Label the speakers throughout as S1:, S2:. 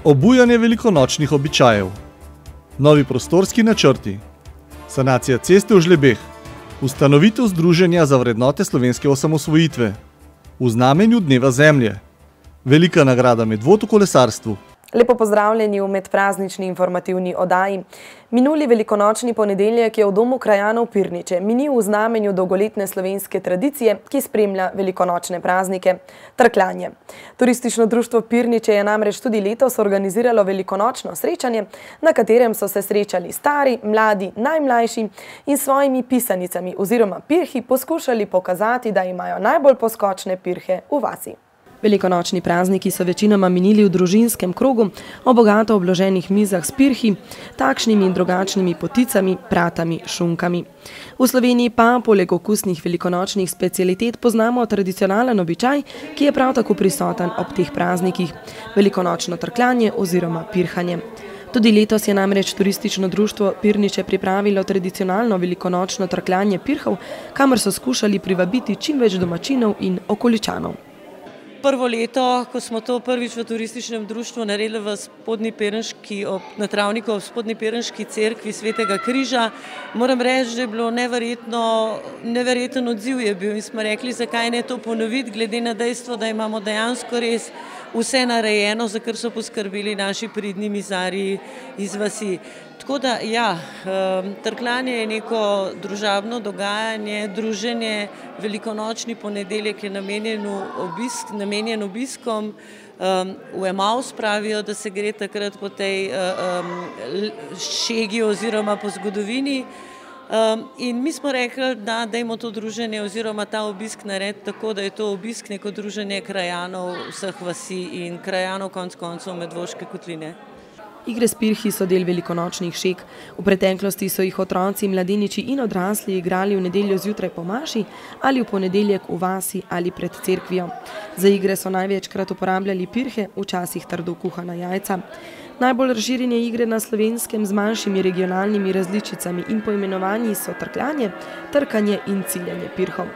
S1: Obujanje velikonočnih običajev, novi prostorski načrti, sanacija ceste v Žlebeh, ustanovitev Združenja za vrednote slovenske osamosvojitve, v znamenju Dneva zemlje, velika nagrada Medvod v kolesarstvu.
S2: Lepo pozdravljeni v medpraznični informativni oddaji. Minuli velikonočni ponedeljek je v domu krajanov Pirniče minil v znamenju dolgoletne slovenske tradicije, ki spremlja velikonočne praznike – trkljanje. Turistično društvo Pirniče je namreč tudi letos organiziralo velikonočno srečanje, na katerem so se srečali stari, mladi, najmlajši in svojimi pisanicami oziroma pirhi poskušali pokazati, da imajo najbolj poskočne pirhe v vasi. Velikonočni prazniki so večinoma minili v družinskem krogu, o bogato obloženih mizah s pirhi, takšnimi in drugačnimi poticami, pratami, šunkami. V Sloveniji pa, poleg okusnih velikonočnih specialitet, poznamo tradicionalen običaj, ki je prav tako prisoten ob teh praznikih – velikonočno trkljanje oziroma pirhanje. Tudi letos je namreč turistično društvo Pirniče pripravilo tradicionalno velikonočno trkljanje pirhov, kamor so skušali privabiti čim več domačinov in okoličanov.
S3: Prvo leto, ko smo to prvič v turističnem društvu naredili v Spodnji Piranški, na travniku v Spodnji Piranški cerkvi Svetega križa, moram reči, da je bilo neverjeten odziv je bil in smo rekli, zakaj ne to ponoviti, glede na dejstvo, da imamo dejansko res vse narejeno, za kar so poskrbeli naši pridni mizarji iz vasi. Tako da, ja, trkljanje je neko družabno dogajanje, druženje, velikonočni ponedeljek je namenjen obiskom. V Emaus pravijo, da se gre takrat po tej šegi oziroma po zgodovini. In mi smo rekli, da dajmo to druženje oziroma ta obisk narediti tako, da je to obisk neko druženje krajanov vseh vasi in krajanov konec koncev Medvoške kotline.
S2: Igre s pirhi so del velikonočnih šeg. V preteklosti so jih otroci, mladeniči in odrasli igrali v nedeljo zjutraj po maši ali v ponedeljek v vasi ali pred cerkvijo. Za igre so največkrat uporabljali pirhe, včasih trdo kuhana jajca. Najbolj razširjene igre na Slovenskem z manjšimi regionalnimi različicami in poimenovanji so trkljanje, trkanje in ciljanje pirhov.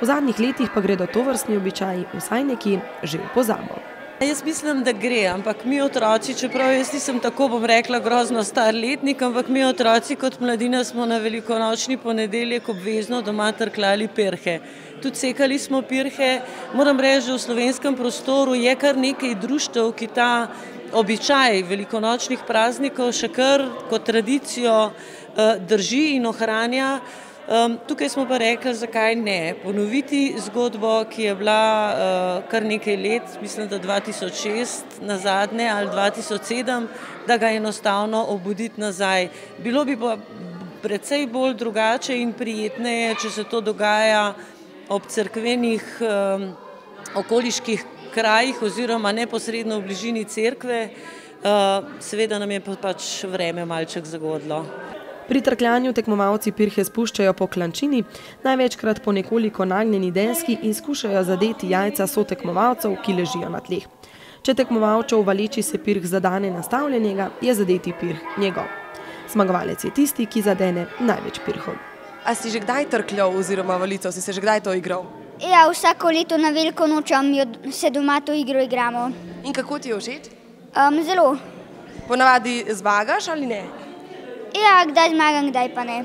S2: V zadnjih letih pa gredo tovrstni običaji vsaj nekje že v pozabo.
S3: Jaz mislim, da gre, ampak mi otroci, čeprav jaz nisem tako, bom rekla, grozno star letnik, ampak mi otroci kot mladina smo na velikonočni ponedeljek obvezno doma trkljali pirhe. Tudi sekali smo pirhe. Moram reči, da v slovenskem prostoru je kar nekaj društev, ki ta običaj velikonočnih praznikov še kar kot tradicijo drži in ohranja. Tukaj smo pa rekli, zakaj ne. Ponoviti zgodbo, ki je bila kar nekaj let, mislim, da 2006 nazadnje ali 2007, da ga enostavno obuditi nazaj. Bilo bi pa precej bolj drugače in prijetneje, če se to dogaja ob cerkvenih okoliških krajih oziroma neposredno v bližini cerkve. Seveda nam je pač vreme malček zagodlo.
S2: Pri trkljanju tekmovalci pirhe spuščajo po klančini, največkrat po nekoliko nagnjeni deski in skušajo zadeti jajca sotekmovalcev, ki ležijo na tleh. Če tekmovalčev valeči se pirh zadane nastavljenega, je zadeti pirh njegov. Zmagovalec je tisti, ki zadene največ pirhov.
S4: A si že kdaj trkljal oziroma valical, si se že kdaj to igral?
S5: Ja, vsako leto na veliko noč se doma to igro igramo.
S4: In kako ti je všeč?
S5: Zelo.
S4: Ponavadi zmagaš ali ne?
S5: Ja, kdaj zmagam, kdaj pa ne.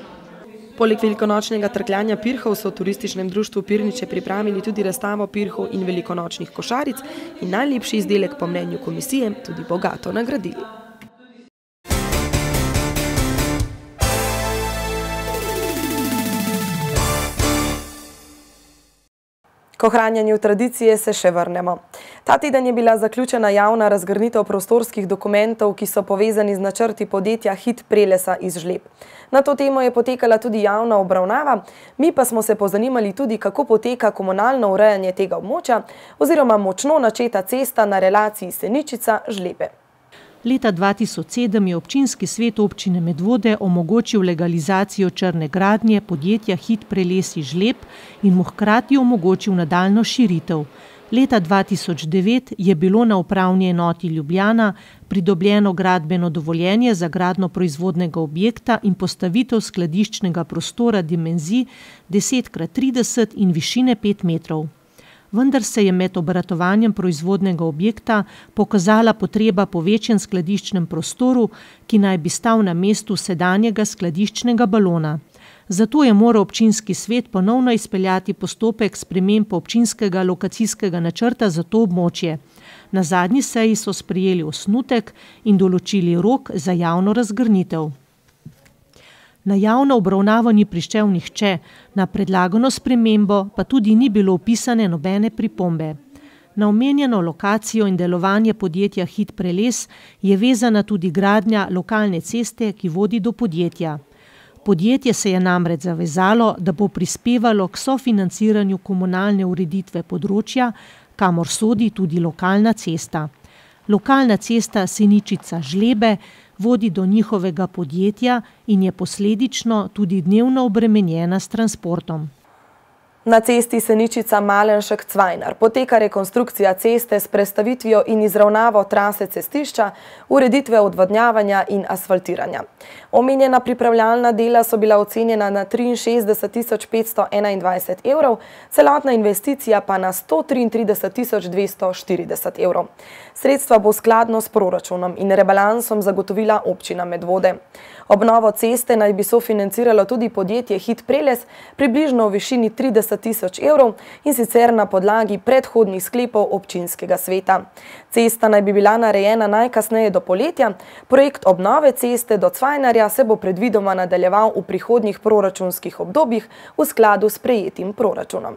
S2: Poleg velikonočnega trkljanja pirhov so v turističnem društvu Pirniče pripravili tudi razstavo pirhov in velikonočnih košaric in najlepši izdelek po mnenju komisije tudi bogato nagradili. K ohranjanju tradicije se še vrnemo. Ta teden je bila zaključena javna razgrnitev prostorskih dokumentov, ki so povezani z načrti podjetja Hit Prelesa iz Žleb. Na to temo je potekala tudi javna obravnava, mi pa smo se pozanimali tudi, kako poteka komunalno urejanje tega območja oziroma močno načeta cesta na relaciji Seničica-Žlebe.
S6: Leta 2007 je občinski svet občine Medvode omogočil legalizacijo črne gradnje podjetja Hit Preles iz Žleb in mu hkrati omogočil nadaljnjo širitev. Leta 2009 je bilo na upravni enoti Ljubljana pridobljeno gradbeno dovoljenje za gradnjo proizvodnega objekta in postavitev skladiščnega prostora dimenzij 10x30 in višine 5 metrov. vendar se je med obratovanjem proizvodnega objekta pokazala potreba po večjem skladiščnem prostoru, ki naj bi stal na mestu sedanjega skladiščnega balona. Zato je moral občinski svet ponovno izpeljati postopek sprememb občinskega lokacijskega načrta za to območje. Na zadnji seji so sprejeli osnutek in določili rok za javno razgrnitev. Na javno obravnavo ni prišel nihče, na predlagano spremembo pa tudi ni bilo vpisane nobene pripombe. Na omenjeno lokacijo in delovanje podjetja Hit Preles je vezana tudi gradnja lokalne ceste, ki vodi do podjetja. Podjetje se je namreč zavezalo, da bo prispevalo k sofinanciranju komunalne ureditve področja, kamor sodi tudi lokalna cesta. Lokalna cesta Seničica-Žlebe vodi do njihovega podjetja in je posledično tudi dnevno obremenjena s transportom.
S2: Na cesti Seničica-Malenšek-Cvajnar poteka rekonstrukcija ceste s prestavitvijo in izravnavo trase cestišča, ureditve odvodnjavanja in asfaltiranja. Omenjena pripravljalna dela so bila ocenjena na 63.521 evrov, celotna investicija pa na 133.240 evrov. Sredstva bo skladno s proračunom in rebalansom zagotovila občina Medvode. Obnovo ceste naj bi sofinanciralo tudi podjetje Hit Preles približno v višini 30.000 evrov in sicer na podlagi predhodnih sklepov občinskega sveta. Cesta naj bi bila narejena najkasneje do poletja, projekt obnove ceste do Cvajnarja se bo predvidoma nadaljeval v prihodnjih proračunskih obdobjih v skladu s prejetim proračunom.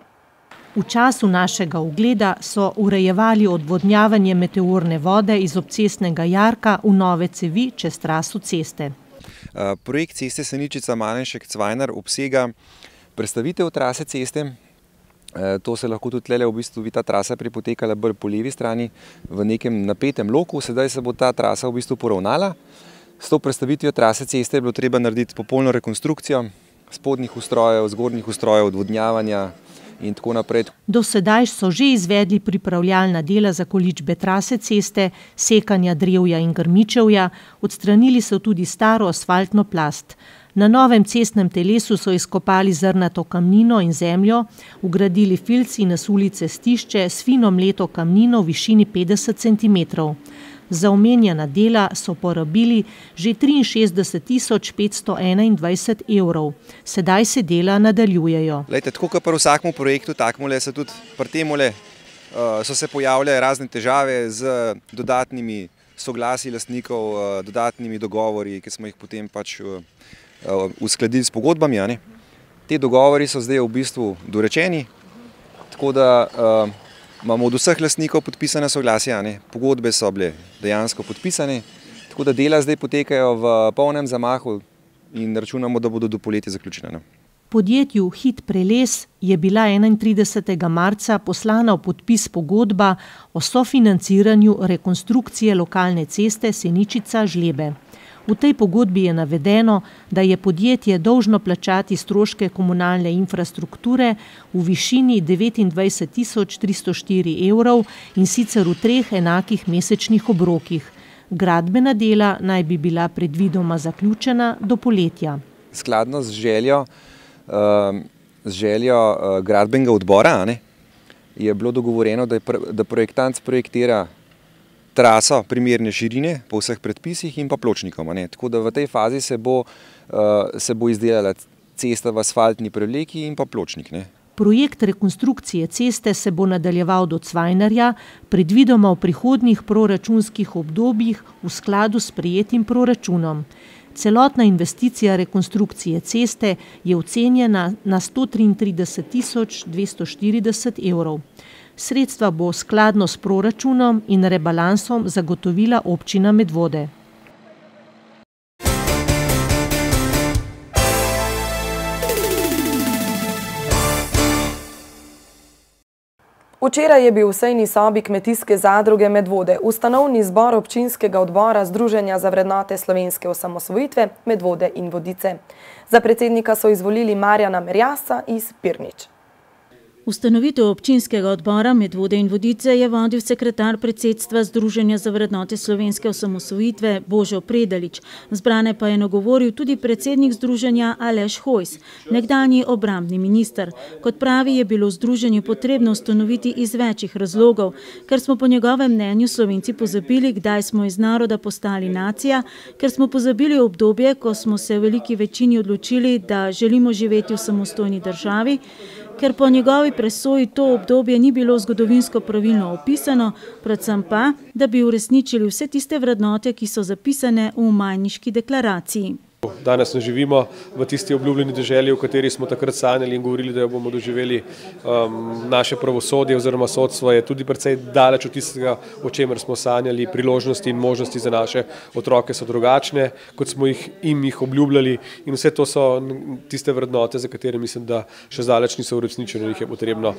S6: V času našega ogleda so urejevali odvodnjavanje meteorne vode iz obcestnega jarka v nove cevi čez traso ceste.
S7: Projekt ceste Seničica-Malenšek-Cvajnar obsega prestavitev trase ceste. To se lahko tudi tlele v bistvu ta trasa prepotekala bolj po levi strani v nekem napetem loku. Sedaj se bo ta trasa v bistvu poravnala. S to prestavitvijo trase ceste je bilo treba narediti popolno rekonstrukcijo spodnjih ustrojev, zgornjih ustrojev, odvodnjavanja in tako naprej.
S6: Do sedaj so že izvedli pripravljalna dela za količbe trase ceste, sekanja drevja in grmičevja, odstranili so tudi staro asfaltno plast. Na novem cestnem telesu so izkopali zrnato kamnino in zemljo, vgradili filc in nasuli cestišče s fino mleto kamnino v višini 50 cm. Za omenjena dela so porabili že 63.521 evrov. Sedaj se dela nadaljujejo.
S7: Lejte, tako kot pri vsakmu projektu, takmole so tudi pri temole so se pojavljale razne težave z dodatnimi soglasji lastnikov, dodatnimi dogovori, ki smo jih potem pač uskladili s pogodbami. Te dogovori so zdaj v bistvu dorečeni, tako da imamo od vseh lastnikov podpisane soglasja, pogodbe so bile dejansko podpisane, tako da dela zdaj potekajo v polnem zamahu in računamo, da bodo do poletja zaključene.
S6: Podjetju Hit Preles je bila 31. marca poslana v podpis pogodba o sofinanciranju rekonstrukcije lokalne ceste Seničica-Žlebe. V tej pogodbi je navedeno, da je podjetje dolžno plačati stroške komunalne infrastrukture v višini 29.304 evrov in sicer v 3 enakih mesečnih obrokih. Gradbena dela naj bi bila predvidoma zaključena do poletja.
S7: Skladno z željo gradbenega odbora je bilo dogovorjeno, da projektant projektira traso primerne širine po vseh predpisih in pa pločnikom. Tako da v tej fazi se bo izdelala cesta v asfaltni prevleki in pa pločnik.
S6: Projekt rekonstrukcije ceste se bo nadaljeval do Cvajnarja, predvidoma v prihodnjih proračunskih obdobjih v skladu s prejetim proračunom. Celotna investicija rekonstrukcije ceste je ocenjena na 133.240 evrov. Sredstva bo skladno s proračunom in rebalansom zagotovila občina Medvode.
S2: Včeraj je bil v sejni sobi Kmetijske zadruge Medvode ustanovni zbor občinskega odbora Združenja za vrednote slovenske osamosvojitve Medvode in Vodice. Za predsednika so izvolili Marjana Merjasa iz Pirnič.
S8: Ustanovitev občinskega odbora Medvode in Vodice je vodil sekretar predsedstva Združenja za vrednote slovenske osamosvojitve Božo Predalič. Zbrane pa je nagovoril tudi predsednik združenja Aleš Hojs, nekdanji obrambni minister. Kot pravi, je bilo združenje potrebno ustanoviti iz večjih razlogov, ker smo po njegovem mnenju Slovenci pozabili, kdaj smo iz naroda postali nacija, ker smo pozabili obdobje, ko smo se v veliki večini odločili, da želimo živeti v samostojni državi, ker po njegovi presoji to obdobje ni bilo zgodovinsko pravilno opisano, predvsem pa, da bi uresničili vse tiste vrednote, ki so zapisane v Majniški deklaraciji.
S9: Danes ne živimo v tisti obljubljeni deželi, v kateri smo takrat sanjali in govorili, da jo bomo doživeli. Naše pravosodje oziroma sodstvo je tudi precej daleč od tistega, o čemer smo sanjali. Priložnosti in možnosti za naše otroke so drugačne, kot smo jih obljubljali, in vse to so tiste vrednote, za katere mislim, da še zdaleč niso uresničene, jih je potrebno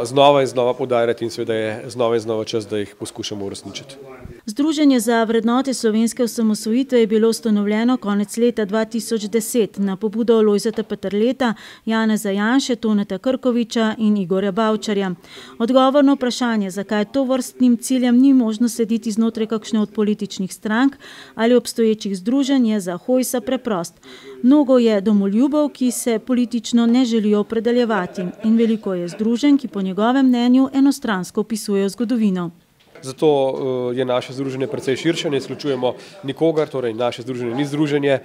S9: znova in znova poudarjati in seveda je znova in znova čas, da jih poskušamo uresničiti.
S8: Združenje za vrednote slovenske osamosvojitve je bilo ustanovljeno konec leta 2010 na pobudo Lojzeta Peterleta, Janeza Janše, Toneta Krkoviča in Igorja Bavčarja. Odgovor na vprašanje, zakaj tovrstnim ciljem ni možno slediti znotraj kakšne od političnih strank ali obstoječih združenj, je za Hojsa preprost. Mnogo je domoljubov, ki se politično ne želijo opredeljevati, in veliko je združenj, ki po njegovem mnenju enostransko opisujejo zgodovino.
S9: Zato je naše združenje precej širše, ne izključujemo nikogar, torej naše združenje ni združenje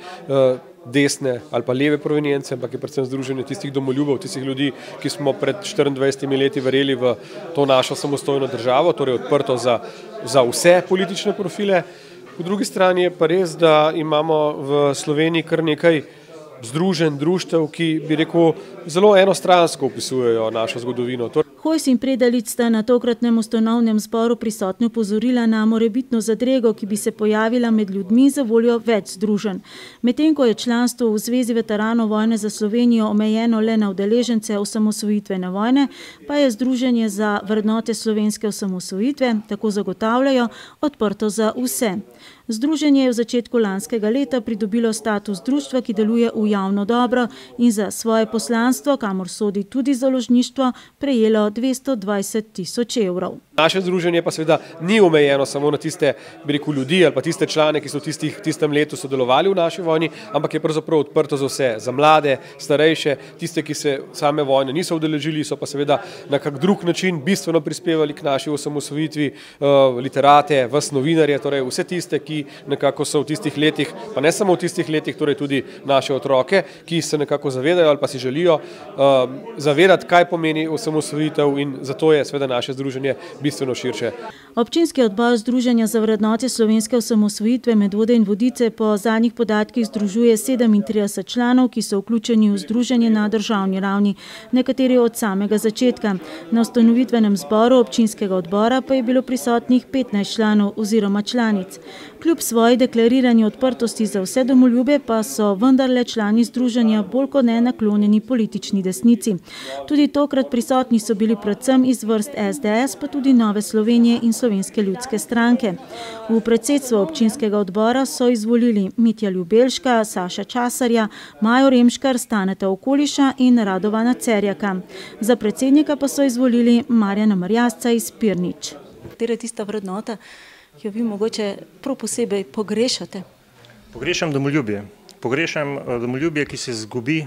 S9: desne ali pa leve provenience, ampak je predvsem združenje tistih domoljubov, tistih ljudi, ki smo pred 24 leti verjeli v to našo samostojno državo, torej odprto za vse politične profile. Po drugi strani je pa res, da imamo v Sloveniji kar nekaj združenj, društev, ki bi rekel zelo enostransko opisujejo našo zgodovino.
S8: Hojs in Predalič sta na tokratnem ustanovnem zboru prisotni opozorila na morebitno zadrego, ki bi se pojavila med ljudmi za voljo več združenj. Medtem ko je članstvo v Zvezi veteranov vojne za Slovenijo omejeno le na udeležence osamosvojitvene vojne, pa je Združenje za vrednote slovenske osamosvojitve, tako zagotavljajo, odprto za vse. Združenje je v začetku lanskega leta pridobilo status društva, ki deluje v javno dobro, in za svoje poslanstvo, kamor sodi tudi založništvo, prejelo 220 000 evrov.
S9: Naše združenje pa seveda ni omejeno samo na tiste, bi rekel, ljudi ali pa tiste člane, ki so v tistem letu sodelovali v naši vojni, ampak je pravzaprav odprto za vse, za mlade, starejše, tiste, ki se same vojne niso udeležili, so pa seveda na kak drug način bistveno prispevali k naši osamosvojitvi, literate, vas novinarje, torej vse tiste, ki nekako so v tistih letih, pa ne samo v tistih letih, torej tudi naše otroke, ki se nekako zavedajo ali pa si želijo zavedati, kaj pomeni osamosvojitev, in zato je seveda naše združenje bistveno širše.
S8: Občinski odbor Združenja za vrednote slovenske osamosvojitve Medvode in Vodice po zadnjih podatkih združuje 37 članov, ki so vključeni v združenje na državni ravni, nekateri od samega začetka. Na ustanovitvenem zboru občinskega odbora pa je bilo prisotnih 15 članov oziroma članic. Kljub svoji deklarirani odprtosti za vse domoljube pa so vendarle člani združenja bolj kot ne naklonjeni politični desnici. Tudi tokrat prisotni so bili predvsem iz vrst SDS, pa tudi Nove Slovenije in Slovenske ljudske stranke. V predsedstvo občinskega odbora so izvolili Mitja Ljubelška, Saša Časarja, Majo Remškar, Staneta Okoliša in Radovana Cerjaka. Za predsednika pa so izvolili Marjana Marjasca iz Pirnič.
S10: Katera je tista vrednota, ki jo vi mogoče prav posebej pogrešate?
S11: Pogrešam domoljubje. Pogrešam domoljubje, ki se zgubi.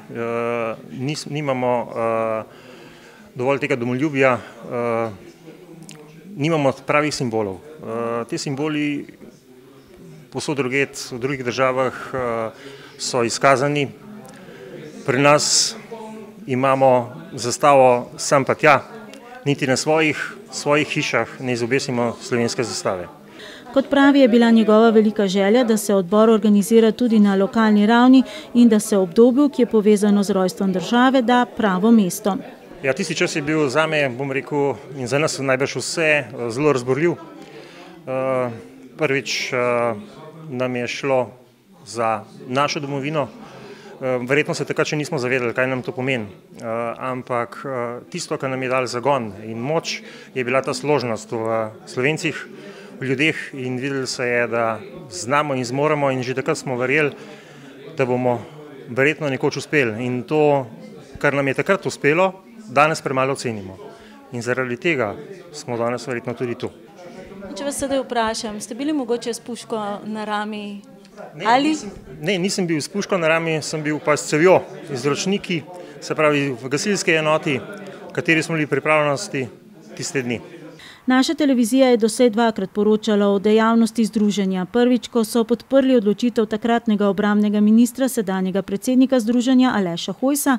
S11: Nimamo dovolj tega domoljubja, nimamo pravih simbolov. Te simboli povsod drugod v drugih državah so izkazani. Pri nas imamo zastavo sam pa tja, niti na svojih hišah ne izobesimo slovenske zastave.
S8: Kot pravi, je bila njegova velika želja, da se odbor organizira tudi na lokalni ravni in da se obdobju, ki je povezano z rojstvom države, da pravo mesto.
S11: Ja, tisti čas je bil zame, bom rekel, in za nas najbrž vse zelo razborljiv. Prvič nam je šlo za našo domovino. Verjetno se takrat še nismo zavedali, kaj nam to pomeni, ampak tisto, kar nam je dal zagon in moč, je bila ta složnost v Slovencih, v ljudeh, in videli se je, da znamo in zmoremo, in že takrat smo verjeli, da bomo verjetno nekoč uspeli. In to, kar nam je takrat uspelo, danes premalo cenimo. In zaradi tega smo danes verjetno tudi tu.
S10: Če vas sedaj vprašam, ste bili mogoče s puško na rami?
S11: Ne, nisem bil s puško na rami, sem bil pa s cevjo iz ročniki, se pravi v gasilski enoti, v kateri smo bili pripravljenosti tiste dni.
S8: Naša televizija je doslej dvakrat poročala o dejavnosti združenja. Prvič, ko so podprli odločitev takratnega obrambnega ministra, sedanjega predsednika združenja Aleša Hojsa,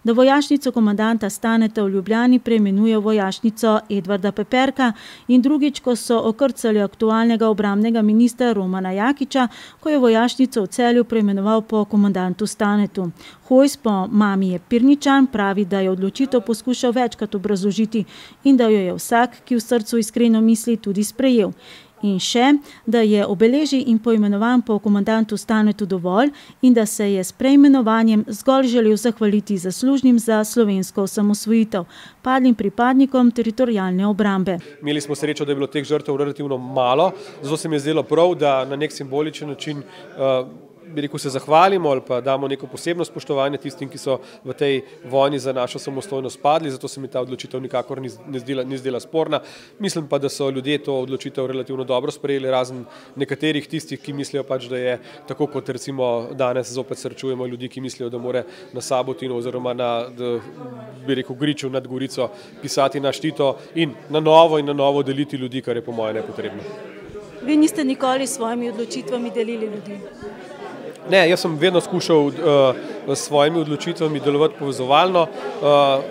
S8: da vojašnico komandanta Staneta v Ljubljani preimenuje v vojašnico Edvarda Peperka, in drugič, ko so okrcali aktualnega obrambnega ministra Romana Jakiča, ko je vojašnico v Celju preimenoval po komandantu Stanetu. Hojs, po mami je Pirničan, pravi, da je odločitev poskušal večkrat obrazložiti in da jo je vsak, ki v srcu iskreno misli, tudi sprejel. In še, da je obeležen in poimenovan po komandantu Stanetu dovolj in da se je s preimenovanjem zgolj želel zahvaliti zaslužnim za slovensko osamosvojitev, padlim pripadnikom teritorialne obrambe.
S9: Imeli smo srečo, da je bilo teh žrtev relativno malo, zato se mi je zdelo prav, da na nek simboličen način bi rekel, se zahvalimo ali pa damo neko posebno spoštovanje tistim, ki so v tej vojni za našo samostojnost padli, zato se mi ta odločitev nikakor ni zdela sporna. Mislim pa, da so ljudje to odločitev relativno dobro sprejeli, razen nekaterih tistih, ki mislijo pač, da je tako, kot recimo danes zopet srečujemo ljudi, ki mislijo, da more na Sabotinu oziroma na, bi rekel, Griču nad Gorico pisati naš Tito in na novo deliti ljudi, kar je po moje nepotrebno.
S10: Vi niste nikoli s svojimi odločitvami delili ljudi?
S9: Ne, jaz sem vedno skušal s svojimi odločitvami delovati povezovalno,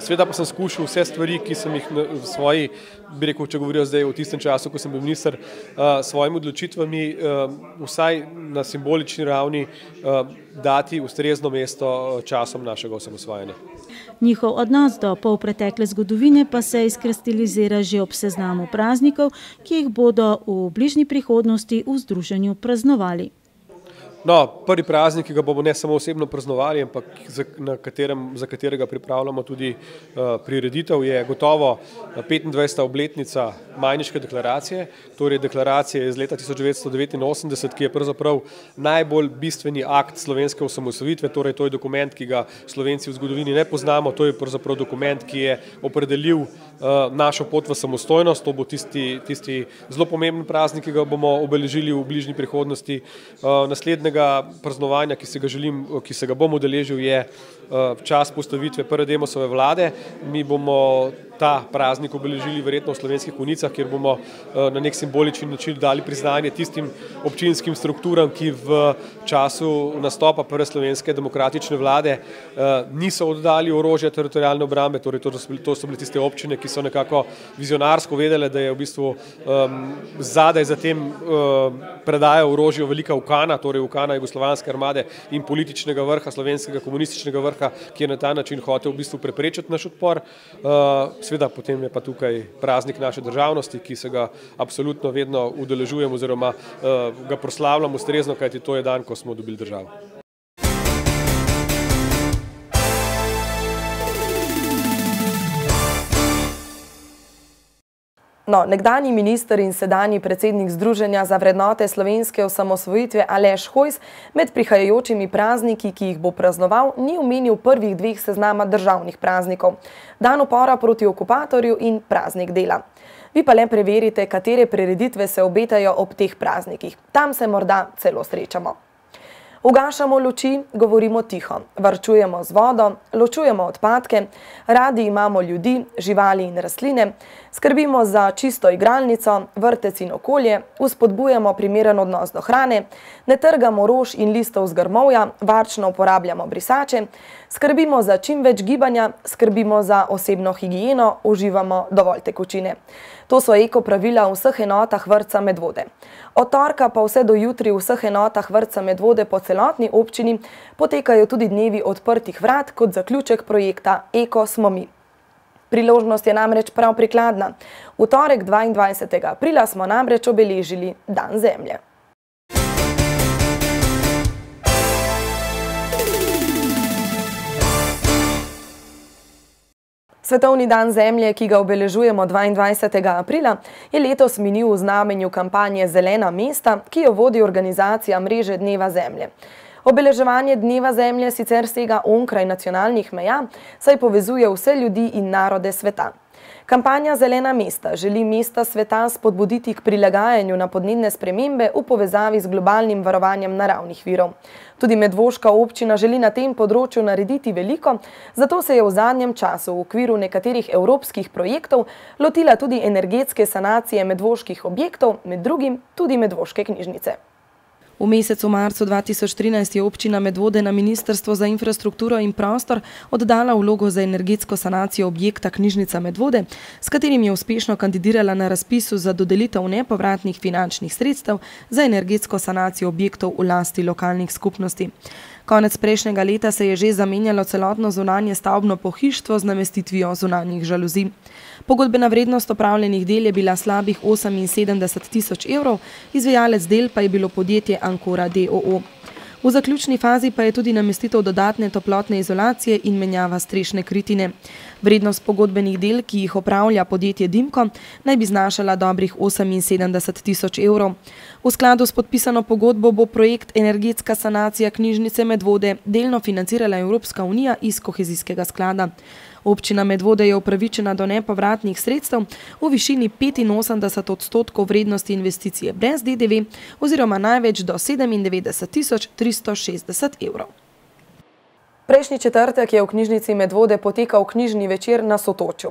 S9: seveda pa sem skušal vse stvari, ki sem jih v svoji, bi rekel, če govorijo zdaj v tistem času, ko sem bil minister, s svojimi odločitvami vsaj na simbolični ravni dati ustrezno mesto časom našega osamosvajanja.
S8: Njihov odnos do polpretekle zgodovine pa se izkristalizira že ob seznamu praznikov, ki jih bodo v bližnji prihodnosti v združenju praznovali.
S9: No, prvi praznik, ki ga bomo ne samo osebno praznovali, ampak za katerega pripravljamo tudi prireditev, je gotovo 25. obletnica Majniške deklaracije, torej deklaracije iz leta 1989, ki je pravzaprav najbolj bistveni akt slovenske osamosvojitve, torej to je dokument, ki ga Slovenci v zgodovini ne poznamo, to je pravzaprav dokument, ki je opredelil našo pot v samostojnost. To bo tisti zelo pomemben praznik, ki ga bomo obeležili v bližnji prihodnosti. Naslednjega praznovanja, ki se ga bom udeležil, je čas postavitve prve Demosove vlade. Mi bomo ta praznik obeležili verjetno v Slovenskih Konjicah, kjer bomo na nek simbolični način dali priznanje tistim občinskim strukturam, ki v času nastopa prve slovenske demokratične vlade niso oddali orožja teritorialne obrambe, torej to so bile tiste občine, ki so nekako vizionarsko vedele, da je v bistvu zadaj za tem predajo orožja velika ukana, torej ukana jugoslovanske armade in političnega vrha, slovenskega komunističnega vrha, ki je na ta način hotel v bistvu preprečiti naš odpor. Seveda potem je pa tukaj praznik naše državnosti, ki se ga absolutno vedno udeležujemo oziroma ga proslavljamo ustrezno, kajti to je dan, ko smo dobili državo.
S2: No, nekdanji minister in sedanji predsednik Združenja za vrednote slovenske osamosvojitve Aleš Hojs med prihajajočimi prazniki, ki jih bo praznoval, ni omenil prvih dveh seznama državnih praznikov, dan upora proti okupatorju in praznik dela. Vi pa le preverite, katere prireditve se obetajo ob teh praznikih. Tam se morda celo srečamo. Ugašamo luči, govorimo tiho, varčujemo z vodo, ločujemo odpadke, radi imamo ljudi, živali in rastline, skrbimo za čisto igralnico, vrtec in okolje, vzpodbujamo primeren odnos do hrane, ne trgamo rož in listov z grmovja, varčno uporabljamo brisače, skrbimo za čim več gibanja, skrbimo za osebno higieno, uživamo dovolj tekočine. To so eko pravila v vseh enotah vrtca Medvode. Od torka pa vse do jutri v vseh enotah vrtca Medvode po celotni občini potekajo tudi dnevi odprtih vrat kot zaključek projekta Eko smo mi. Priložnost je namreč prav prikladna. V torek 22. aprila smo namreč obeležili Dan Zemlje. Svetovni dan Zemlje, ki ga obeležujemo 22. aprila, je letos minil v znamenju kampanje Zelena mesta, ki jo vodi organizacija Mreže Dneva Zemlje. Obeleževanje Dneva zemlje sicer sega onkraj nacionalnih meja, saj povezuje vse ljudi in narode sveta. Kampanja Zelena mesta želi mesta sveta spodbuditi k prilagajanju na podnebne spremembe v povezavi z globalnim varovanjem naravnih virov. Tudi medvoška občina želi na tem področju narediti veliko, zato se je v zadnjem času v okviru nekaterih evropskih projektov lotila tudi energetske sanacije medvoških objektov, med drugim tudi medvoške knjižnice. V mesecu marcu 2013 je občina Medvode na Ministrstvo za infrastrukturo in prostor oddala vlogo za energetsko sanacijo objekta Knjižnica Medvode, s katerim je uspešno kandidirala na razpisu za dodelitev nepovratnih finančnih sredstev za energetsko sanacijo objektov v lasti lokalnih skupnosti. Konec prejšnjega leta se je že zamenjalo celotno zunanje stavbno pohištvo z namestitvijo zunanjih žaluzij. Pogodbena vrednost opravljenih del je bila slabih 78 tisoč evrov, izvajalec del pa je bilo podjetje Ancora d.o.o. V zaključni fazi pa je tudi namestitev dodatne toplotne izolacije in menjava strešne kritine. Vrednost pogodbenih del, ki jih opravlja podjetje Dimko, naj bi znašala dobrih 78 tisoč evrov. V skladu s podpisano pogodbo bo projekt energetska sanacija Knjižnice Medvode delno financirala Evropska unija iz kohezijskega sklada. Občina Medvode je upravičena do nepovratnih sredstev v višini 85% vrednosti investicije brez DDV oziroma največ do 97 360 evrov. Prejšnji četrtek je v Knjižnici Medvode potekal knjižni večer na Sotočju.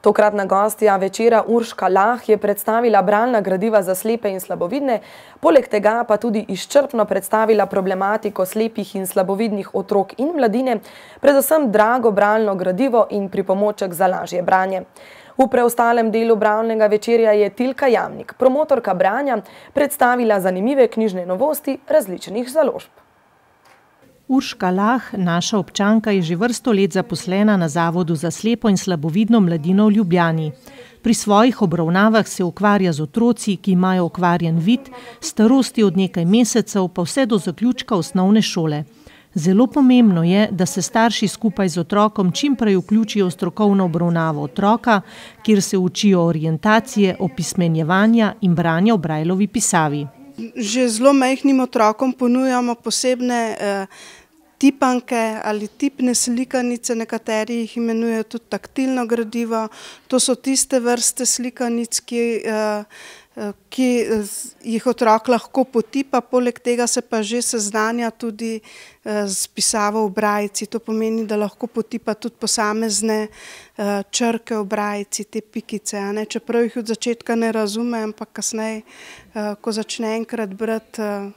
S2: Tokratna gostja večera Urška Lah je predstavila bralna gradiva za slepe in slabovidne, poleg tega pa tudi izčrpno predstavila problematiko slepih in slabovidnih otrok in mladine, predvsem drago bralno gradivo in pripomoček za lažje branje. V preostalem delu bralnega večerja je Tilka Jamnik, promotorka branja, predstavila zanimive knjižne novosti različnih založb.
S6: Urška Lah, naša občanka, je že vrsto let zaposlena na Zavodu za slepo in slabovidno mladino v Ljubljani. Pri svojih obravnavah se ukvarja z otroci, ki imajo okvarjen vid, starosti od nekaj mesecev pa vse do zaključka osnovne šole. Zelo pomembno je, da se starši skupaj z otrokom čim prej vključijo v strokovno obravnavo otroka, kjer se učijo orientacije, opismenjevanja in branja v Brajlovi pisavi.
S12: Že zelo majhnim otrokom ponujamo posebne tipanke ali tipne slikanice, nekateri jih imenujejo tudi taktilno gradivo. To so tiste vrste slikanic, ki jih otrok lahko potipa, poleg tega se pa že seznanja tudi z pisavo v brajici. To pomeni, da lahko potipa tudi posamezne črke v brajici, te pikice. Čeprav jih od začetka ne razume, ampak kasneje, ko začne enkrat brati,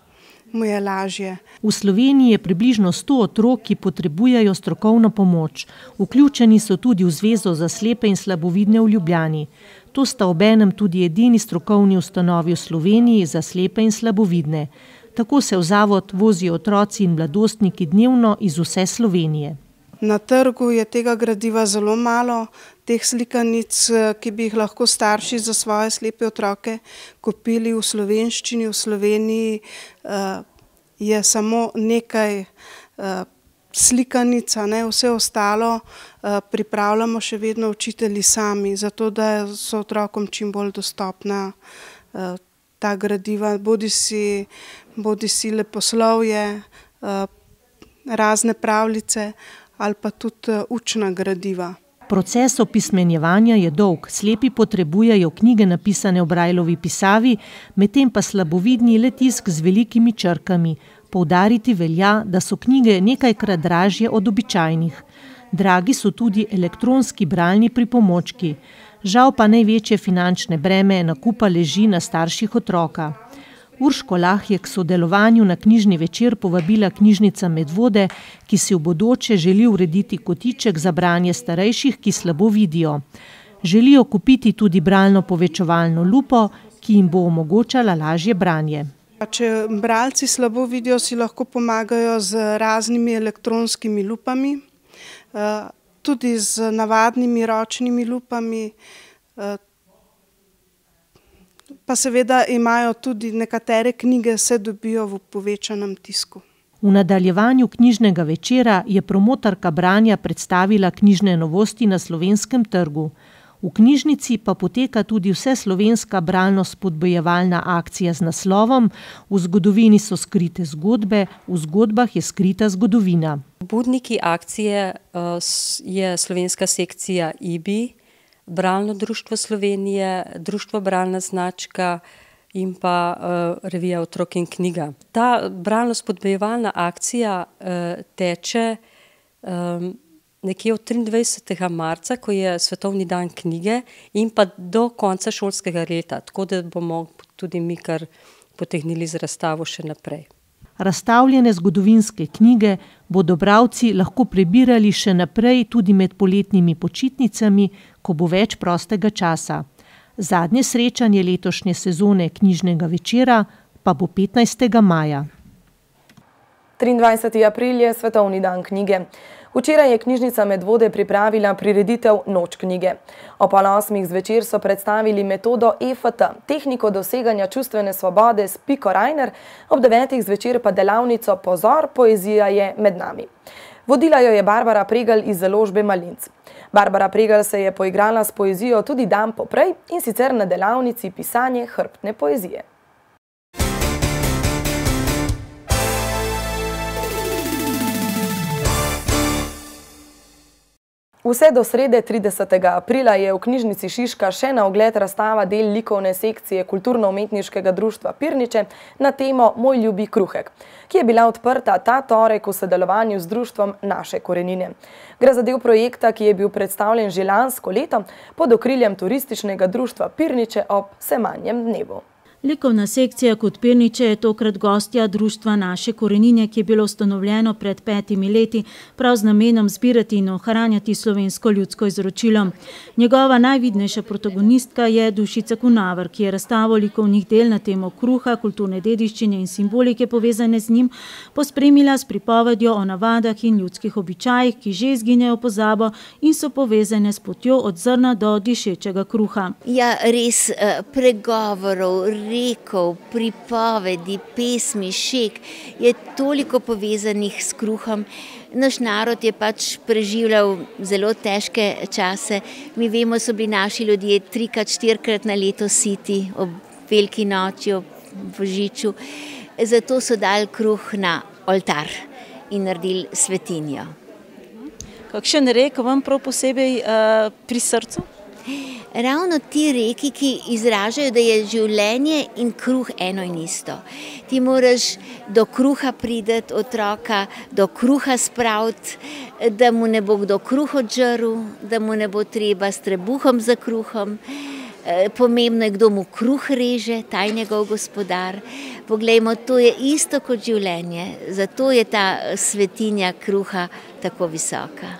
S12: mu je lažje.
S6: V Sloveniji je približno 100 otrok, ki potrebujejo strokovno pomoč. Vključeni so tudi v Zvezo za slepe in slabovidne v Ljubljani. To sta obenem tudi edini strokovni ustanovi v Sloveniji za slepe in slabovidne. Tako se v zavod vozijo otroci in mladostniki dnevno iz vse Slovenije.
S12: Na trgu je tega gradiva zelo malo, teh slikanic, ki bi jih lahko starši za svoje slepe otroke kupili v slovenščini. V Sloveniji je samo nekaj slikanica, vse ostalo pripravljamo še vedno učitelji sami, zato da so otrokom čim bolj dostopna ta gradiva, bodisi leposlovje, razne pravljice ali pa tudi učna gradiva.
S6: Proces opismenjevanja je dolg. Slepi potrebujejo knjige napisane v Brajlovi pisavi, medtem pa slabovidni le tisk z velikimi črkami. Poudariti velja, da so knjige nekajkrat dražje od običajnih. Dragi so tudi elektronski bralni pripomočki. Žal pa največje finančne breme nakupa leži na starših otroka. Urško Lah je k sodelovanju na knjižni večer povabila Knjižnica Medvode, ki si v bodoče želi urediti kotiček za branje starejših, ki slabo vidijo. Želijo kupiti tudi bralno povečevalno lupo, ki jim bo omogočala lažje branje.
S12: Če bralci slabo vidijo, si lahko pomagajo z raznimi elektronskimi lupami, tudi z navadnimi ročnimi lupami, pa seveda imajo tudi nekatere knjige, se dobijo v povečanem tisku.
S6: V nadaljevanju knjižnega večera je promotorka branja predstavila knjižne novosti na slovenskem trgu. V knjižnici pa poteka tudi vseslovenska bralno-spodbujevalna akcija z naslovom V zgodovini so skrite zgodbe, v zgodbah je skrita zgodovina.
S13: Pobudniki akcije je slovenska sekcija IBI, Bralno društvo Slovenije, Društvo Bralna značka in pa revija Otrok in knjiga. Ta bralno-spodbujevalna akcija teče nekje od 23. marca, ko je Svetovni dan knjige, in pa do konca šolskega leta, tako da bomo tudi mi kar potegnili z razstavo še naprej.
S6: Razstavljene zgodovinske knjige bodo bralci lahko prebirali še naprej tudi med poletnimi počitnicami, ko bo več prostega časa. Zadnje srečanje letošnje sezone knjižnega večera pa bo 15. maja.
S2: 23. april je Svetovni dan knjige. Včeraj je knjižnica Medvode pripravila prireditev Noč knjige. O 7:30 zvečer so predstavili metodo EFT, tehniko doseganja čustvene svobode s Piko Rajner, ob 9. zvečer pa delavnico Pozor, poezija je med nami. Vodila jo je Barbara Pregelj iz založbe Malinc. Barbara Pregelj se je poigrala s poezijo tudi dan poprej, in sicer na delavnici Pisanje hrbtne poezije. Vse do srede 30. aprila je v knjižnici Šiška še na ogled razstava del likovne sekcije Kulturno-umetniškega društva Pirniče na temo Moj ljubi kruhek, ki je bila odprta ta torek v sodelovanju z društvom Naše korenine. Gre za del projekta, ki je bil predstavljen že lansko leto pod okriljem turističnega društva Pirniče ob Semanjem dnevu.
S8: Likovna sekcija kot Pirniče je tokrat gostja društva Naše korenine, ki je bilo ustanovljeno pred 5 leti, prav z namenom zbirati in ohranjati slovensko ljudsko izročilo. Njegova najvidnejša protagonistka je Dušica Kunaver, ki je razstavo likovnih del na temo kruha, kulturne dediščine in simbolike povezane z njim pospremila s pripovedjo o navadah in ljudskih običajih, ki že izginejo v pozabo in so povezane s potjo od zrna do dišečega kruha.
S14: Ja, res pregovorov, rekov, pripovedi, pesmi, šeg je toliko povezanih s kruhom. Naš narod je pač preživljal zelo težke čase. Mi vemo, so bili naši ljudje 3-4 na leto siti, ob veliki noči, ob božiču. Zato so dali kruh na oltar in naredili svetinjo.
S10: Kakšen rek vam prav posebej pri srcu?
S14: Ravno ti reki, ki izražajo, da je življenje in kruh eno in isto. Ti moraš do kruha prideti otroka, do kruha spraviti, da mu ne bo kdo kruh odžrl, da mu ne bo treba s trebuhom za kruhom. Pomembno je, kdo mu kruh reže, ta je njegov gospodar. Poglejmo, to je isto kot življenje, zato je ta svetinja kruha tako visoka.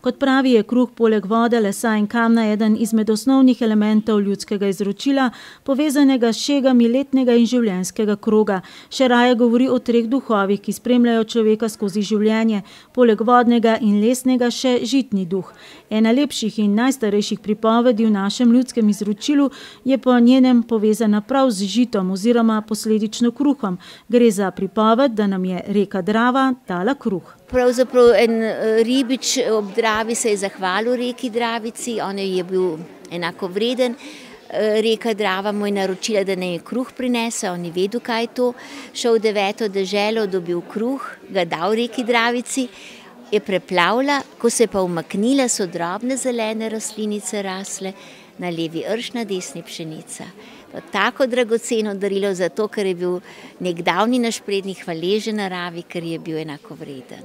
S8: Kot pravi, je kruh poleg vode, lesa in kamna eden izmed osnovnih elementov ljudskega izročila, povezanega s šegami letnega in življenjskega kroga. Še raje govori o 3 duhovih, ki spremljajo človeka skozi življenje, poleg vodnega in lesnega še žitni duh. Ena lepših in najstarejših pripovedi v našem ljudskem izročilu je po njenem povezana prav z žitom oziroma posledično kruhom. Gre za pripoved, da nam je reka Drava dala kruh.
S14: Pravzaprav en ribič ob Dravi se je zahvalil reki Dravici, on je bil enako vreden. Reka Drava mu je naročila, da naj kruh prinese, on je vedel, kaj je to. Šel v 9. deželo, dobil kruh, ga dal reki Dravici, je preplavila, ko se je pa umaknila, so drobne zelene rastlinice rasle, na levi rž, na desni pšenica. Tako dragoceno darilo zato, ker je bil nek davni naš prednik hvaležen naravi, ker je bil enako vreden.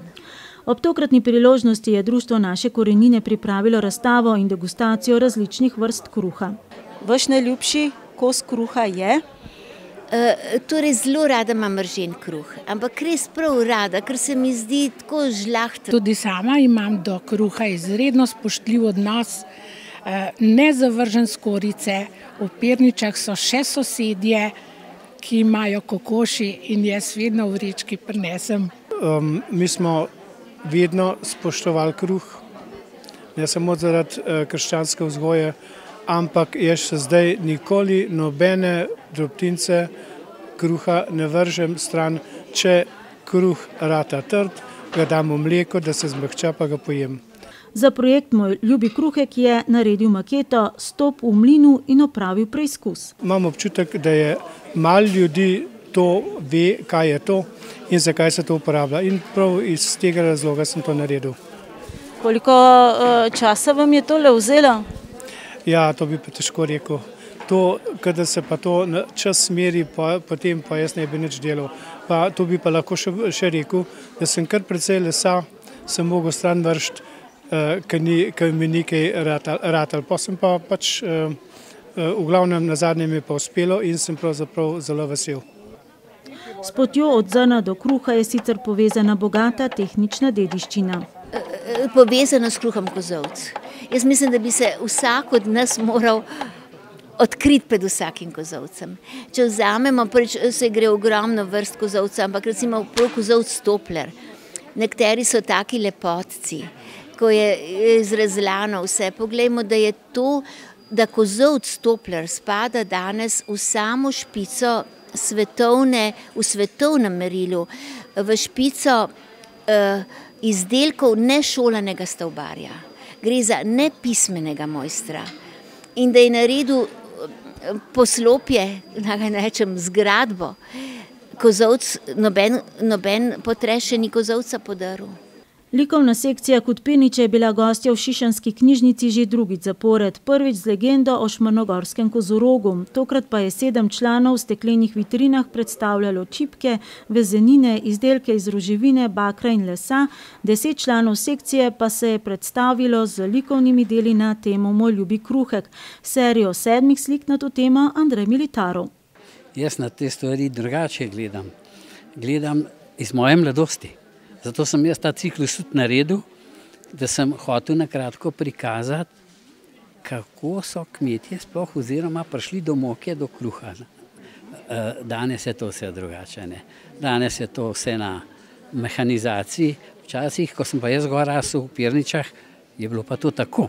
S8: Ob tokratni priložnosti je društvo Naše korenine pripravilo razstavo in degustacijo različnih vrst kruha.
S10: Vaš najljubši kos kruha je?
S14: Torej zelo rada imam ržen kruh, ampak res prav rada, ker se mi zdi tako žlahten.
S15: Tudi sama imam do kruha izredno spoštljiv odnos, ne zavržen skorice. V Pirničah so še sosedje, ki imajo kokoši in jaz vedno v vrečki prinesem.
S16: Mi smo vedno spoštovali kruh, ne samo zaradi krščanske vzgoje, ampak jaz še zdaj nikoli nobene drobtince kruha ne vržem stran, če kruh rata trd, ga dam v mleko, da se zmehča, pa ga pojem.
S8: Za projekt Moj ljubi kruhek je naredil maketo, stop v mlinu in opravil preizkus.
S16: Imam občutek, da je malo ljudi to ve, kaj je to in zakaj se to uporablja. In prav iz tega razloga sem to naredil.
S10: Koliko časa vam je tole vzelo?
S16: Ja, to bi pa težko rekel. To, kada se pa to čas meri, potem pa jaz ne bi nič delal. Pa to bi pa lahko še rekel, da sem kar precej lesa, sem mogel stran vršt, ker mi nekaj ratal. Pa sem pa pač, v glavnem na zadnjem je pa uspelo in sem pravzaprav zelo vesel.
S8: S potjo od zrna do kruha je sicer povezana bogata tehnična dediščina.
S14: Povezano s kruhom kozolc. Jaz mislim, da bi se vsak od nas moral odkriti pred vsakim kozolcem. Če vzamemo, se gre ogromno vrst kozolca, ampak recimo prav kozolc Stopler. Nekateri so taki lepotci, ko je izrezlano vse. Poglejmo, da je to, da kozolc Stopler spada danes v samo špico v svetovnem merilu, v špico izdelkov nešolanega stavbarja. Gre za nepismenega mojstra. In da je naredil poslopje, naj rečem zgradbo, kozolc, noben potres še ni kozolca podaril.
S8: Likovna sekcija Kot-Pirniče je bila gostja v šišenski knjižnici že drugič zapored, prvič z legendo o šmarnogorskem kozorogu. Tokrat pa je 7 članov v steklenih vitrinah predstavljalo čipke, vezenine, izdelke iz roževine, bakra in lesa, 10 članov sekcije pa se je predstavilo z likovnimi deli na temo Moj ljubi kruhek. Serijo 7 slik na to temo Andrej Militarov.
S17: Jaz na te stvari drugače gledam. Gledam iz moje mladosti. Zato sem jaz ta ciklus tudi naredil, da sem hotel na kratko prikazati, kako so kmetje sploh oziroma prišli do moke, do kruha. Danes je to vse drugače. Danes je to vse na mehanizaciji. Včasih, ko sem pa jaz gor rasel v Pirničah, je bilo pa to tako.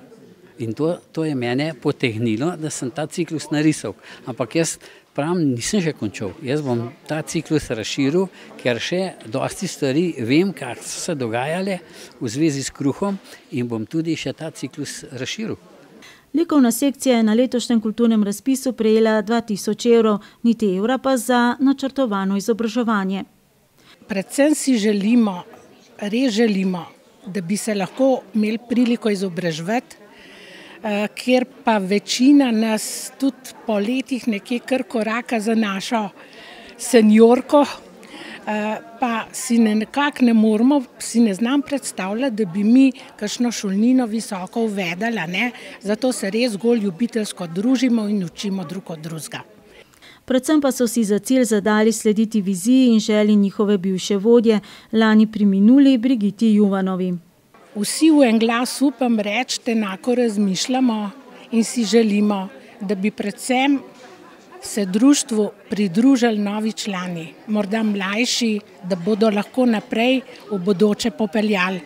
S17: In to je mene potegnilo, da sem ta ciklus narisal. Ampak jaz pravim, nisem že končal. Jaz bom ta ciklus razširil, ker še dosti stvari vem, kar so se dogajale v zvezi s kruhom in bom tudi še ta ciklus razširil.
S8: Likovna sekcija je na letošnjem kulturnem razpisu prejela 2000 evrov, niti evra pa za načrtovano izobraževanje.
S15: Predvsem si želimo, res želimo, da bi se lahko imeli priliko izobraževati, ker pa večina nas tudi po letih nekje kar koraka za našo seniorko, pa si nekako ne moramo, si ne znam predstavljati, da bi mi kakšno šolnino visoko uvedali, zato se res zgolj ljubiteljsko družimo in učimo drug od drugega.
S8: Predvsem pa so si za cilj zadali slediti viziji in želji njihove bivše vodje, lani preminuli Brigiti Juvanovi.
S15: Vsi v en glas upam reči, enako razmišljamo in si želimo, da bi predvsem se društvu pridružili novi člani, morda mlajši, da bodo lahko naprej v bodoče popeljali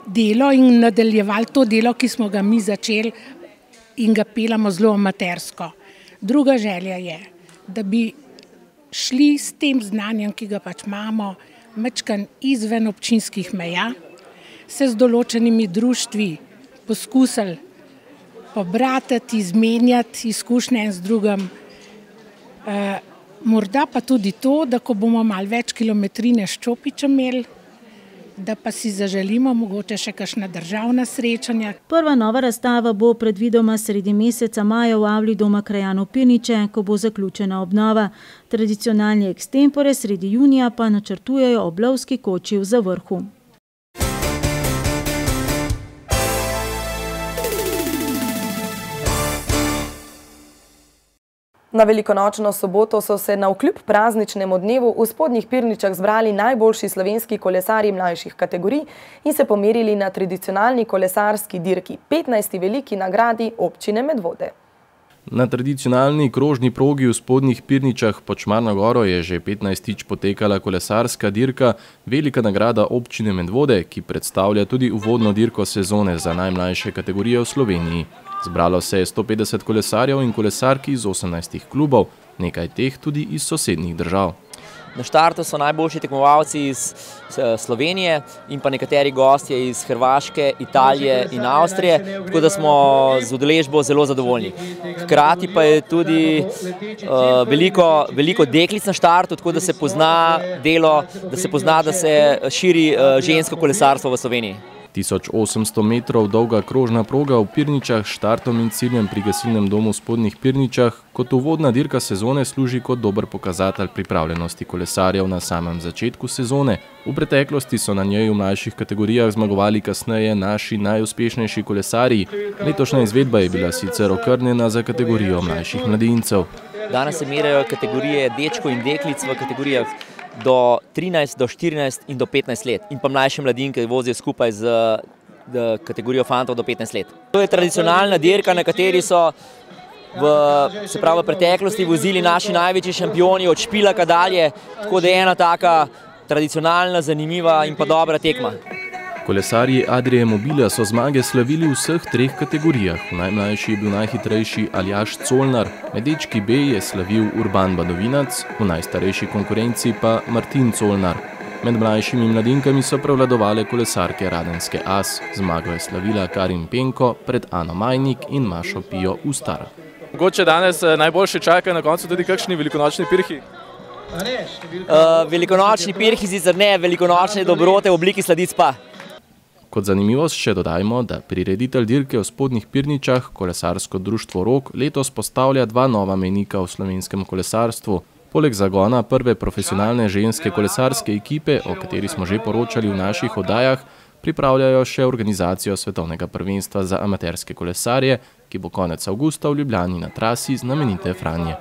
S15: delo in nadaljevali to delo, ki smo ga mi začeli in ga pelamo zelo amatersko. Druga želja je, da bi šli s tem znanjem, ki ga pač imamo, majčkeno izven občinskih meja, se z določenimi društvi poskusili pobratati, izmenjati izkušnje z drugim. Morda pa tudi to, da ko bomo malo več kilometrine s Čopičem imeli, da pa si zaželimo mogoče še kakšna državna srečanja.
S8: Prva nova razstava bo predvidoma sredi meseca maja v avli Doma krajanov Pirniče, ko bo zaključena obnova. Tradicionalni ekstempore sredi junija pa načrtujejo ob lovski koči v Zavrhu.
S2: Na velikonočno soboto so se navkljub prazničnemu dnevu v Spodnjih Pirničah zbrali najboljši slovenski kolesarji mlajših kategorij in se pomerili na tradicionalni kolesarski dirki, 15. veliki nagradi občine Medvode.
S18: Na tradicionalni krožni progi v Spodnjih Pirničah pod Šmarno goro je že 15. potekala kolesarska dirka, velika nagrada občine Medvode, ki predstavlja tudi uvodno dirko sezone za najmlajše kategorije v Sloveniji. Zbralo se je 150 kolesarjev in kolesarki iz 18 klubov, nekaj teh tudi iz sosednjih držav.
S19: Na štartu so najboljši tekmovalci iz Slovenije in pa nekateri gostje iz Hrvaške, Italije in Avstrije, tako da smo z udeležbo zelo zadovoljni. Hkrati pa je tudi veliko deklic na štartu, tako da se pozna delo, da se širi žensko kolesarstvo v Sloveniji.
S18: 1800 metrov dolga krožna proga v Pirničah s štartom in ciljem pri gasilnem domu v Spodnjih Pirničah kot uvodna dirka sezone služi kot dober pokazatelj pripravljenosti kolesarjev na samem začetku sezone. V preteklosti so na njej v mlajših kategorijah zmagovali kasneje naši najuspešnejši kolesarji. Letošnja izvedba je bila sicer okrnjena za kategorijo mlajših mladincev.
S19: Danes se merajo kategorije dečkov in deklic v kategorijah do 13, do 14 in do 15 let. In pa mlajše mladinke vozijo skupaj z kategorijo fantov do 15 let. To je tradicionalna dirka, na kateri so v preteklosti vozili naši največji šampioni od Špilaka dalje, tako da je ena taka tradicionalna, zanimiva in pa dobra tekma.
S18: Kolesarji Adrie Mobila so zmage slavili v vseh 3 kategorijah. V najmlajši je bil najhitrejši Aljaž Colnar, med dečki B je slavil Urban Badovinac, v najstarejši konkurenci pa Martin Colnar. Med mlajšimi mladinkami so prevladovale kolesarke Radenske As. Zmago je slavila Karin Penko pred Ano Majnik in Mašo Pijo Ustar.
S20: Mogoče danes najboljše čakajo na koncu tudi kakšni velikonočni pirhi?
S19: Velikonočni pirhi sicer ne, velikonočne dobrote v obliki sladic pa.
S18: Kot zanimivost še dodajmo, da prireditelj dirke v Spodnjih Pirničah, kolesarsko društvo Rog, letos postavlja 2 nova mejnika v slovenskem kolesarstvu. Poleg zagona prve profesionalne ženske kolesarske ekipe, o kateri smo že poročali v naših oddajah, pripravljajo še organizacijo svetovnega prvenstva za amaterske kolesarje, ki bo konec avgusta v Ljubljani na trasi znamenite Franje.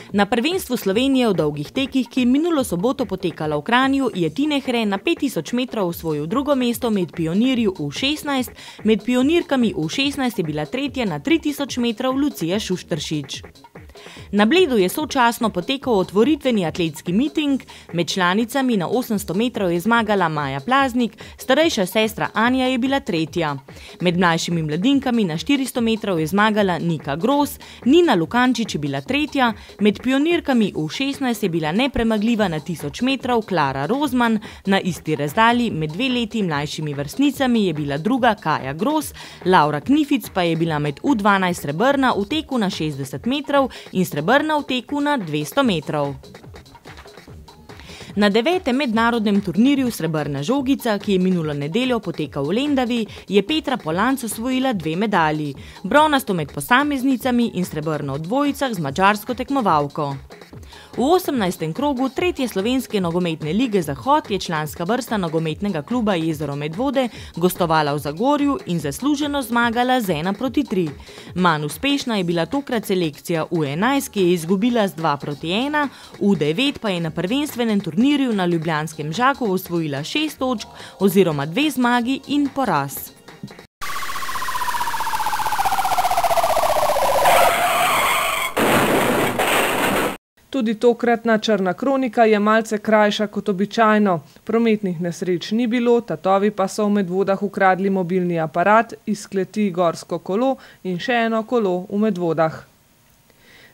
S21: Na prvenstvu Slovenije v dolgih tekih, ki je minulo soboto potekala v Kranju, je Tine Hren na 5000 metrov osvojil drugo mesto med pionirji U16, med pionirkami U16 je bila tretja na 3000 metrov Lucija Šušteršič. Na Bledu je sočasno potekal otvoritveni atletski miting, med članicami na 800 metrov je zmagala Maja Plaznik, starejša sestra Anja je bila tretja. Med mlajšimi mladinkami na 400 metrov je zmagala Nika Gros, Nina Lukančič je bila tretja, med pionirkami U16 je bila nepremagljiva na 1000 metrov Klara Rozman, na isti razdalji med 2 leti mlajšimi vrstnicami je bila druga Kaja Gros, Laura Knific pa je bila med U12 srebrna v teku na 60 metrov in srebrna v teku na 200 metrov. Na 9. mednarodnem turnirju Srebrna žogica, ki je minulo nedeljo potekal v Lendavi, je Petra Polanc osvojila 2 medalji, bronasto med posameznicami in srebrno v dvojicah z madžarsko tekmovalko. V 18. krogu 3. slovenske nogometne lige Zahod je članska vrsta nogometnega kluba Jezero Medvode gostovala v Zagorju in zasluženo zmagala z 1:3. Manj uspešna je bila tokrat selekcija U11, ki je izgubila z 2:1, U9 pa je na prvenstvenem turnirju na ljubljanskem Žakovu osvojila 6 točk oziroma 2 zmagi in poraz.
S22: Tudi tokratna črna kronika je malce krajša kot običajno. Prometnih nesreč ni bilo, tatovi pa so v Medvodah ukradli mobilni aparat, iz kleti gorsko kolo in še eno kolo v Medvodah.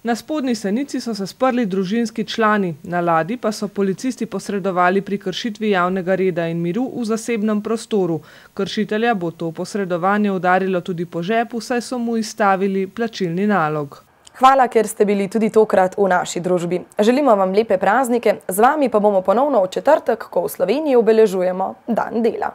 S22: Na Spodnji Senici so se sprli družinski člani, na ladji pa so policisti posredovali pri kršitvi javnega reda in miru v zasebnem prostoru. Kršitelja bo to posredovanje udarilo tudi po žepu, saj so mu izstavili plačilni nalog.
S2: Hvala, ker ste bili tudi tokrat v naši družbi. Želimo vam lepe praznike, z vami pa bomo ponovno v četrtek, ko v Sloveniji obeležujemo Dan dela.